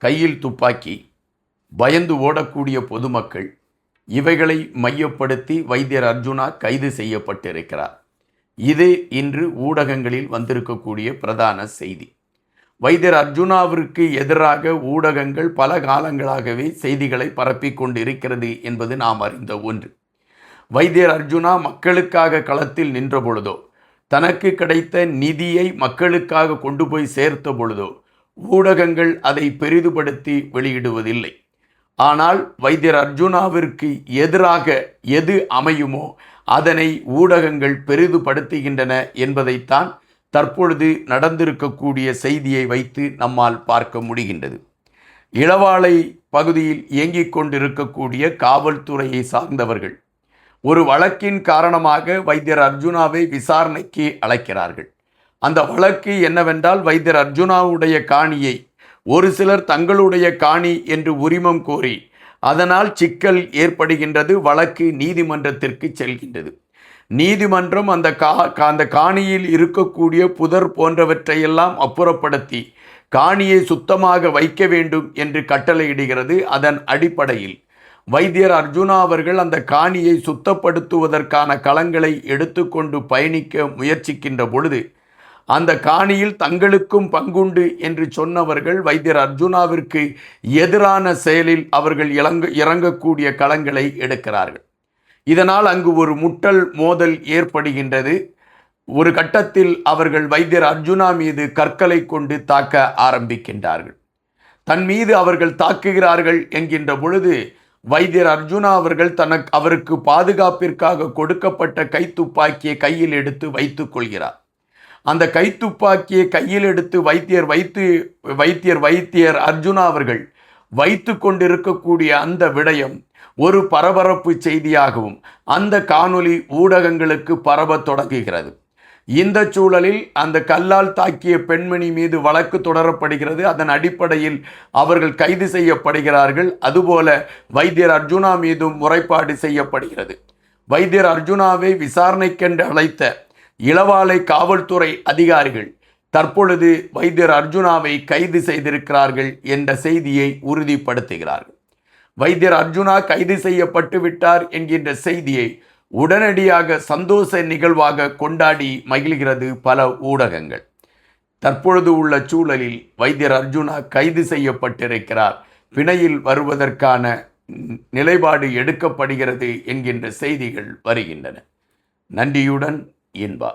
கையில் துப்பாக்கி, பயந்து ஓடக்கூடிய பொதுமக்கள், இவைகளை மையப்படுத்தி வைத்தியர் அர்ஜுனா கைது செய்யப்பட்டிருக்கிறார். இது இன்று ஊடகங்களில் வந்திருக்கக்கூடிய பிரதான செய்தி. வைத்தியர் அர்ஜுனாவிற்கு எதிராக ஊடகங்கள் பல காலங்களாகவே செய்திகளை பரப்பிக் கொண்டிருக்கிறது என்பது நாம் அறிந்த ஒன்று. வைத்தியர் அர்ஜுனா மக்களுக்காக களத்தில் நின்ற பொழுதோ, தனக்கு கிடைத்த நிதியை மக்களுக்காக கொண்டு போய் சேர்த்த பொழுதோ ஊடகங்கள் அதை பெரிதுபடுத்தி வெளியிடுவதில்லை. ஆனால் வைத்தியர் அர்ஜுனாவிற்கு எதிராக எது அமையுமோ அதனை ஊடகங்கள் பெரிதுபடுத்துகின்றன என்பதைத்தான் தற்பொழுது நடந்திருக்கக்கூடிய செய்தியை வைத்து நம்மால் பார்க்க முடிகின்றது. இளவாலை பகுதியில் இயங்கிக் கொண்டிருக்கக்கூடிய காவல்துறையை சார்ந்தவர்கள் ஒரு வழக்கின் காரணமாக வைத்தியர் அர்ஜுனாவை விசாரணைக்கு அழைக்கிறார்கள். அந்த வழக்கு என்னவென்றால், வைத்தியர் அர்ஜுனாவுடைய காணியை ஒரு சிலர் தங்களுடைய காணி என்று உரிமம் கோரி அதனால் சிக்கல் ஏற்படுகின்றது. வழக்கு நீதிமன்றத்திற்கு செல்கின்றது. நீதிமன்றம் அந்த காணியில் இருக்கக்கூடிய புதர் போன்றவற்றையெல்லாம் அப்புறப்படுத்தி காணியை சுத்தமாக வைக்க வேண்டும் என்று கட்டளையிடுகிறது. அதன் அடிப்படையில் வைத்தியர் அர்ஜுனா அவர்கள் அந்த காணியை சுத்தப்படுத்துவதற்கான களங்களை எடுத்துக்கொண்டு பயணிக்க முயற்சிக்கின்ற பொழுது அந்த காணியில் தங்களுக்கும் பங்குண்டு என்று சொன்னவர்கள் வைத்தியர் அர்ஜுனாவிற்கு எதிரான செயலில் அவர்கள் இறங்கக்கூடிய களங்களை எடுக்கிறார்கள். இதனால் அங்கு ஒரு முட்டல் மோதல் ஏற்படுகின்றது. ஒரு கட்டத்தில் அவர்கள் வைத்தியர் அர்ஜுனா மீது கற்களை கொண்டு தாக்க ஆரம்பிக்கின்றார்கள். தன் மீது அவர்கள் தாக்குகிறார்கள் என்கின்ற பொழுது வைத்தியர் அர்ஜுனா அவர்கள் அவருக்கு பாதுகாப்பிற்காக கொடுக்கப்பட்ட கைத்துப்பாக்கியை கையில் எடுத்து வைத்துக் கொள்கிறார். அந்த கைத்துப்பாக்கியை கையில் எடுத்து வைத்தியர் அர்ஜுனா அவர்கள் வைத்து கொண்டிருக்கக்கூடிய அந்த விடயம் ஒரு பரபரப்பு செய்தியாகவும் அந்த காணொளி ஊடகங்களுக்கு பரவத் தொடங்குகிறது. இந்த சூழலில் அந்த கல்லால் தாக்கிய பெண்மணி மீது வழக்கு தொடரப்படுகிறது. அதன் அடிப்படையில் அவர்கள் கைது செய்யப்படுகிறார்கள். அதுபோல வைத்தியர் அர்ஜுனா மீதும் முறைப்பாடு செய்யப்படுகிறது. வைத்தியர் அர்ஜுனாவை விசாரணைக்கென்று அழைத்த இளவாலை காவல்துறை அதிகாரிகள் தற்பொழுது வைத்தியர் அர்ஜுனாவை கைது செய்திருக்கிறார்கள் என்ற செய்தியை உறுதிப்படுத்துகிறார்கள். வைத்தியர் அர்ஜுனா கைது செய்யப்பட்டு விட்டார் என்கின்ற செய்தியை உடனடியாக சந்தோஷ நிகழ்வாக கொண்டாடி மகிழ்கிறது பல ஊடகங்கள். தற்பொழுது உள்ள சூழலில் வைத்தியர் அர்ஜுனா கைது செய்யப்பட்டிருக்கிறார், பிணையில் வருவதற்கான நிலைப்பாடு எடுக்கப்படுகிறது என்கின்ற செய்திகள் வருகின்றன. நன்றியுடன் இன்பா.